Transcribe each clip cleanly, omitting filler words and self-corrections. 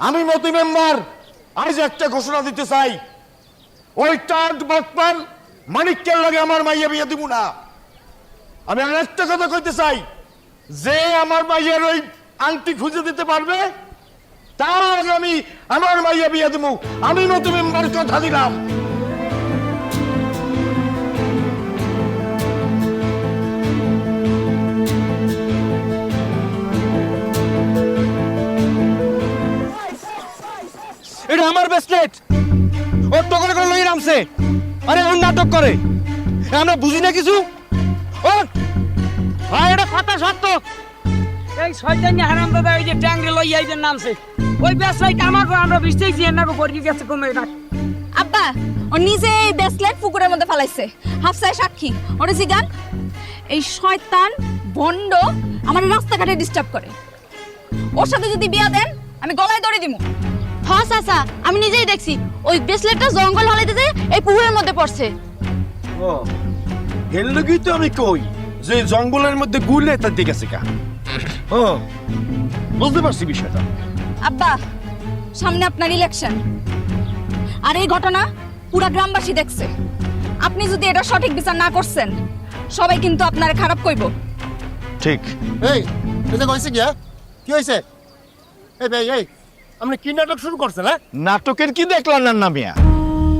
আমি মতি মেম্বার আজ একটা ঘোষণা দিতে চাই, ওই টার্ড বাটপার মানিককের লাগে আমার মাইয়া বিয়ে দিব না। আমি আর একটা কথা কইতে চাই, যে আমার মাইয়ের ওই আংটি খুঁজে দিতে পারবে তার আগে আমি আমার মাইয়া বিয়ে দিব। আমি মতি মেম্বার কথা দিলাম। এটা আমার ব্রেসলেট, ওর দোকানে করে লই নামছে। আরে ওর নাটক করে, আমরা বুঝি না কিছু। ওর ভাই এটা কথা সত্য। এই শয়তানি হারামদাদা ওই যে ট্যাঙ্গে লইয়া এই যে নামছে, ওই ব্যাসাইট আমাকে আমরা বুঝতেইছি এনাকে বর্গি গেছে কমে না। আব্বা ও নিজে এই ব্রেসলেট পুকুরের মধ্যে ফালাইছে, হাফসায় সাক্ষী। ওরে জিগান, এই শয়তান বন্ড আমার রাস্তাঘাটে ডিস্টার্ব করে। ওর সাথে যদি বিয়া দেন আমি গলায় দড়ি দিমু। হ্যাঁ চাচা, আমি নিজেই দেখছি ওই ব্রেসলেটটা জঙ্গল হলাইতে এই পুকুরের মধ্যে পড়ছে। এর লগেই তো আমি কই যে জঙ্গলের মধ্যে গুলে তার দিকে আছে কা। বুঝতে পারছি বিষয়টা। আব্বা সামনে আপনার ইলেকশন, আর এই ঘটনা পুরা গ্রামবাসী দেখছে। আপনি যদি এটা সঠিক বিচার না করছেন সবাই কিন্তু আপনারে খারাপ কইব। ঠিক। এই এটা কইছে কি? কি হইছে? এই ভাই এই আপনি কি নাটক শুরু করছেন? হ্যাঁ, নাটকের কি দেখলাম না মিয়া?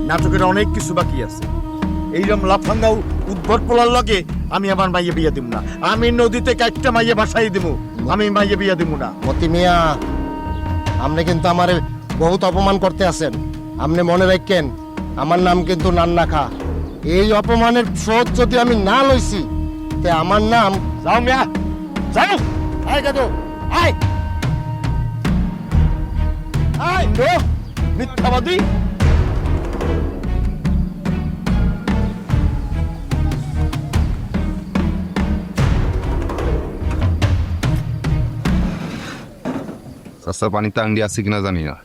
নাটকের অনেক কিছু বাকি আছে। এইরকম লাফাঙ্গাও উদ্ভট পোলার লগে আমি আমার মাইয়ে বিয়ে দিব না। আমি নদীতে কাটটা মাইয়ে ভাসাই দিব, আমি মাইয়ে বিয়ে দিব না। মতি মিয়া, আপনি কিন্তু আমারে বহুত অপমান করতে আছেন। আপনি মনে রাখেন আমার নাম কিন্তু নান্না খা। এই অপমানের শোধ যদি আমি না লইছি তে আমার নাম যাও মিয়া যাও। আয় কাদো আয় আয় তো মিথ্যাবাদী। রাস্তার পানিতে আংটি আছে কিনা জানি না।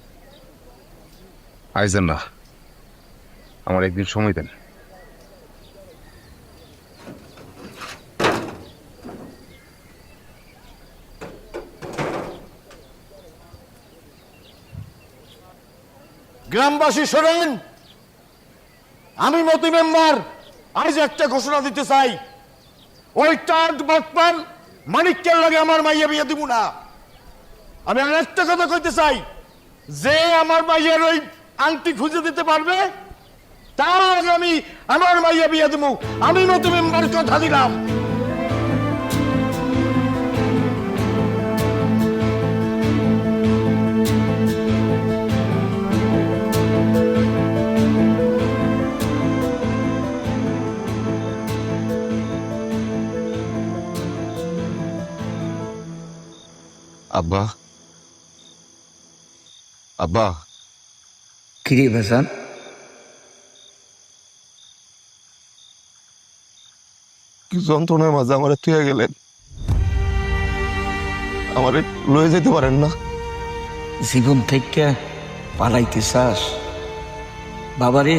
আইসেন না, আমার একদিন সময় দেন। গ্রামবাসী শোনেন, আমি মতি মেম্বার আজ একটা ঘোষণা দিতে চাই, ওই টার্ড বাটপার মানিককের লাগে আমার মাইয়া বিয়ে দিব না। আমি আর একটা কথা কইতে চাই, যে আমার মাইয়ের ওই আংটি খুঁজে দিতে পারবে তার আগে আমি আমার মাইয়া বিয়ে দিব। আমি মতি মেম্বার কথা দিলাম। আব্বা, আব্বা, কিরে ভাসান, কি যন্ত্রণার মাঝে আমার থুয়ে গেলেন। আমারে লয়ে যেতে পারেন না? জীবন থেকে পালাইতে চাস? বাবারে,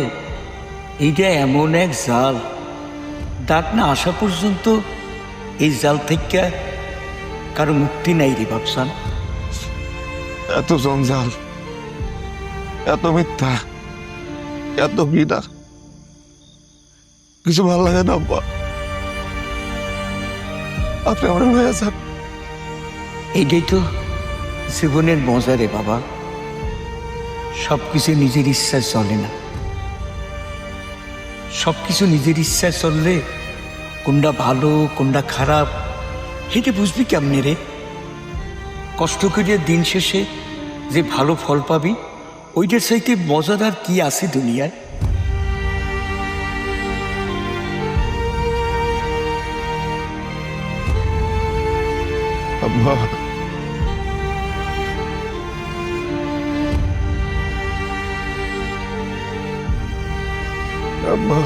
এইটা এমন এক জাল, ডাক না আসা পর্যন্ত এই জাল থেকে কারো মুক্তি নাই রে বাপসান। এত জঞ্জাল, এত মিথ্যা, এত ঘৃণা, কিছু ভালো লাগে না আব্বা। আপনি আমার লয়ে যান। এইটাই তো জীবনের মজা রে বাবা। সবকিছু নিজের ইচ্ছায় চলে না। সবকিছু নিজের ইচ্ছায় চললে কোনটা ভালো কোনটা খারাপ এটা বুঝবি কেমনে রে? কষ্ট করে দিন শেষে যে ভালো ফল পাবি ওইটার চাইতে মজাদার কি আছে দুনিয়ায়? আব্বা, আব্বা,